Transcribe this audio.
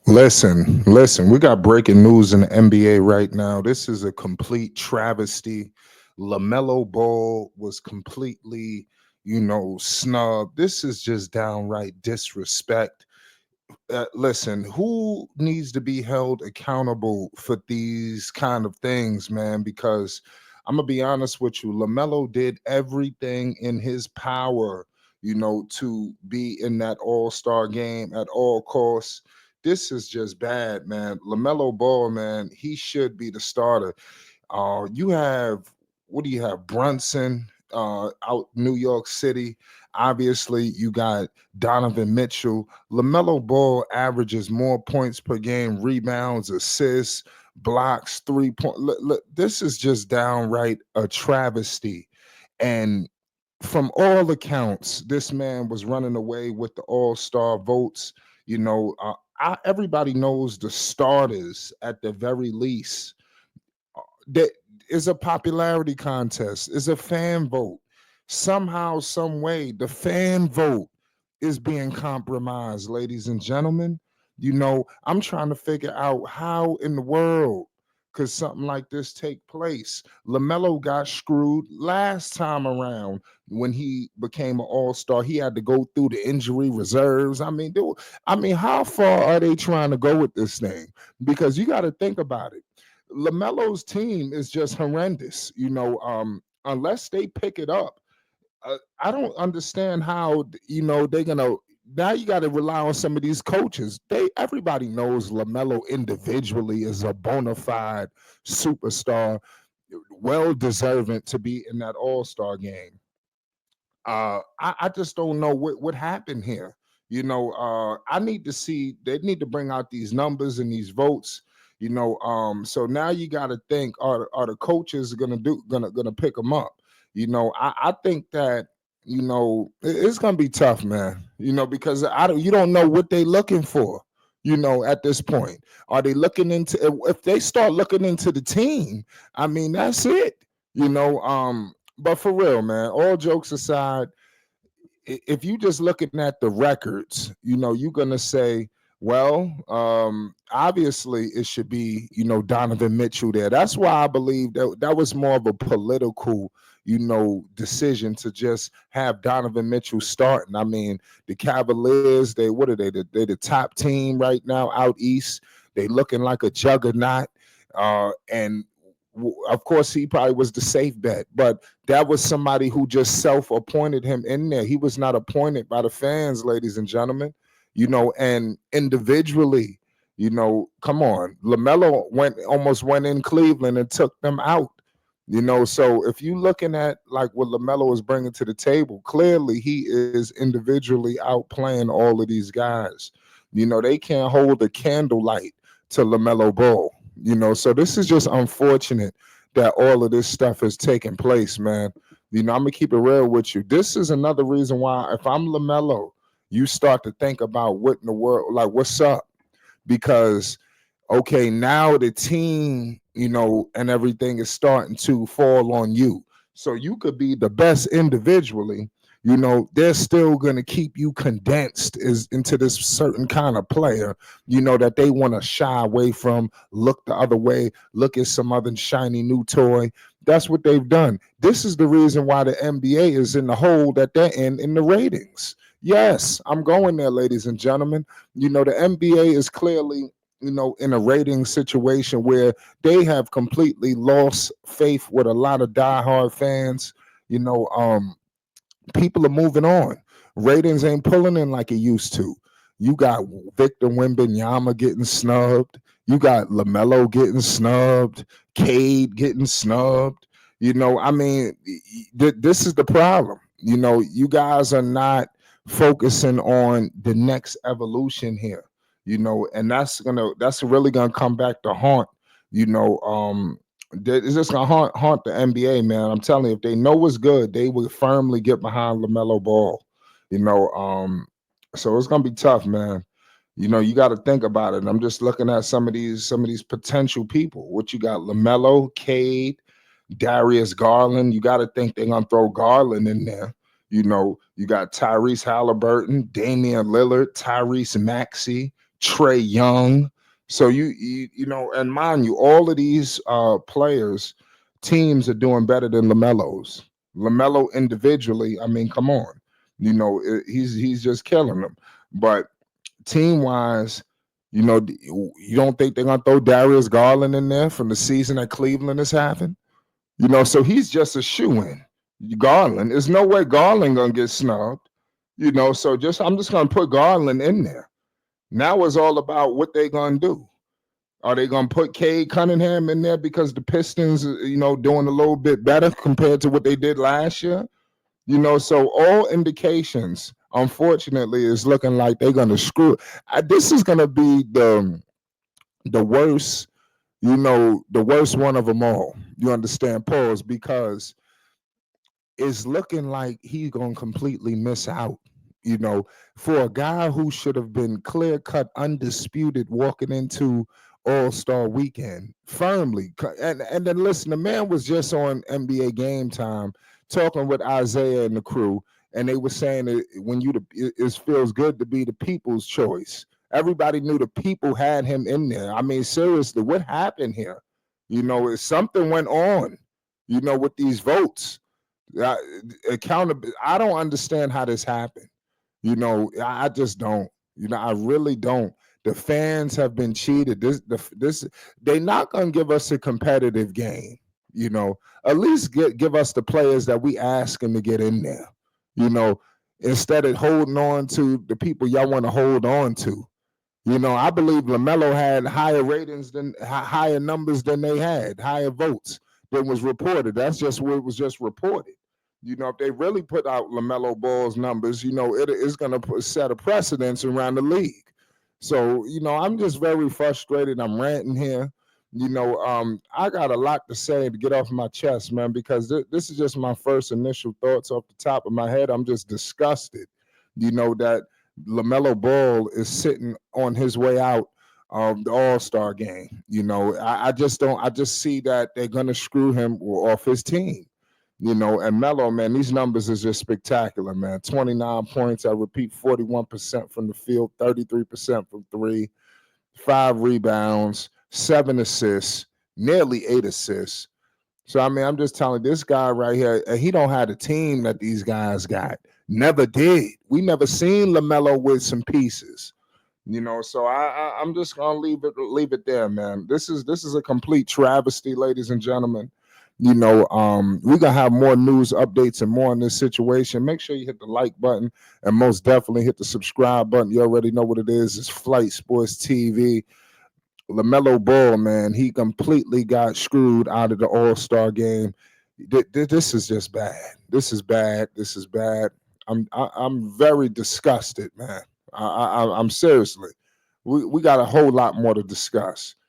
Listen, we got breaking news in the NBA right now. This is a complete travesty. LaMelo Ball was completely, snubbed. This is just downright disrespect. Listen, who needs to be held accountable for these kind of things, man? Because I'm gonna be honest with you, LaMelo did everything in his power, to be in that All-Star game at all costs. This is just bad, man. LaMelo Ball, man, he should be the starter. You have what do you have? Brunson out New York City. Obviously, you got Donovan Mitchell. LaMelo Ball averages more points per game, rebounds, assists, blocks, 3 point. Look, this is just downright a travesty. And from all accounts, this man was running away with the All Star votes. Everybody knows the starters at the very least. That is a popularity contest, is a fan vote. Somehow, some way, the fan vote is being compromised, ladies and gentlemen. I'm trying to figure out how in the world could something like this take place. LaMelo got screwed last time around when he became an all-star. He had to go through the injury reserves. How far are they trying to go with this thing? Because you got to think about it. LaMelo's team is just horrendous. Unless they pick it up, I don't understand how they're gonna. Now you got to rely on some of these coaches. Everybody knows LaMelo individually is a bona fide superstar, well deserving to be in that All Star game. I just don't know what happened here. I need to see. They need to bring out these numbers and these votes. So now you got to think: are the coaches gonna pick them up? I think that it's gonna be tough, man. Because you don't know what they're looking for. At this point, are they looking into if they start looking into the team? That's it. But for real, man, all jokes aside, if you just looking at the records, you're gonna say, well, obviously it should be, Donovan Mitchell there. That's why I believe that was more of a political, decision to just have Donovan Mitchell starting. The Cavaliers, they what are they? They're the top team right now out east. They looking like a juggernaut. And of course, he probably was the safe bet, but that was somebody who just self-appointed him in there. He was not appointed by the fans, ladies and gentlemen. And individually, come on, LaMelo almost went in Cleveland and took them out. So if you looking at like what LaMelo is bringing to the table, clearly he is individually outplaying all of these guys. They can't hold a candlelight to LaMelo Ball. So this is just unfortunate that all of this stuff is taking place, man. I'm gonna keep it real with you. This is another reason why, if I'm LaMelo, you start to think about what in the world, like what's up, because okay, now the team, and everything is starting to fall on you. So you could be the best individually, they're still going to keep you condensed into this certain kind of player, that they want to shy away from, look the other way, look at some other shiny new toy. That's what they've done. This is the reason why the NBA is in the hole that they're in the ratings. Yes, I'm going there, ladies and gentlemen. The NBA is clearly, in a rating situation where they have completely lost faith with a lot of diehard fans. You know, um, People are moving on. Ratings ain't pulling in like it used to. You got Victor Wembanyama getting snubbed. You got LaMelo getting snubbed. Cade getting snubbed. This is the problem. You guys are not focusing on the next evolution here. And that's really gonna come back to haunt. You know, it's just gonna haunt the NBA, man. I'm telling you, if they know what's good, they will firmly get behind LaMelo Ball. You know, um, so it's gonna be tough, man. You got to think about it. And I'm just looking at some of these potential people. What you got? LaMelo, Cade, Darius Garland. You got to think they're gonna throw Garland in there. You got Tyrese Halliburton, Damian Lillard, Tyrese Maxey, Trey Young. So you know, and mind you, all of these players, teams are doing better than Lamelo's. Lamelo individually, I mean, come on, you know, he's just killing them. But team wise, you know, you don't think they're gonna throw Darius Garland in there from the season that Cleveland is having? You know, so he's just a shoe in. Garland, there's no way Garland gonna get snubbed. You know, so just I'm just gonna put Garland in there. Now it's all about what they're gonna do. Are they gonna put Cade Cunningham in there because the Pistons, you know, doing a little bit better compared to what they did last year? You know, so all indications, unfortunately, is looking like they're gonna screw. This is gonna be the worst, you know, the worst one of them all. You understand, pause, because it's looking like he's gonna completely miss out. You know, for a guy who should have been clear cut, undisputed walking into All Star Weekend firmly. And then listen, the man was just on NBA Game Time talking with Isaiah and the crew, and they were saying that when it feels good to be the people's choice. Everybody knew the people had him in there. I mean, seriously, what happened here? You know, something went on. You know, with these votes. uh, Accountability. I don't understand how this happened. You know, I just don't. You know, I really don't. The fans have been cheated. This They're not gonna give us a competitive game. You know, at least give us the players that we asking to get in there. You know, instead of holding on to the people y'all want to hold on to. You know, I believe Lamelo had higher ratings than higher numbers than they had, higher votes than was reported. That's just what was just reported. You know, if they really put out Lamelo Ball's numbers, you know, it is going to set a precedence around the league. So, you know, I'm just very frustrated. I'm ranting here. You know, I got a lot to say to get off my chest, man, because this is just my first initial thoughts off the top of my head. I'm just disgusted, you know, that LaMelo Ball is sitting on his way out of the All-Star game. You know, I just don't. I just see that they're gonna screw him off his team. You know, and Melo, man, these numbers is just spectacular, man. 29 points. I repeat, 41% from the field, 33% from three, 5 rebounds, 7 assists, nearly 8 assists. So I mean, I'm just telling this guy right here, he don't have the team that these guys got. Never did. We never seen Lamelo with some pieces. You know, so I'm just gonna leave it there, man. This is a complete travesty, ladies and gentlemen. You know, we're gonna have more news updates and more on this situation. Make sure you hit the like button and most definitely hit the subscribe button. You already know what it is. It's Flight Sports TV. LaMelo Ball, man, he completely got screwed out of the All-Star game. This is just bad. This is bad. This is bad. I'm very disgusted, man. I'm seriously. We got a whole lot more to discuss.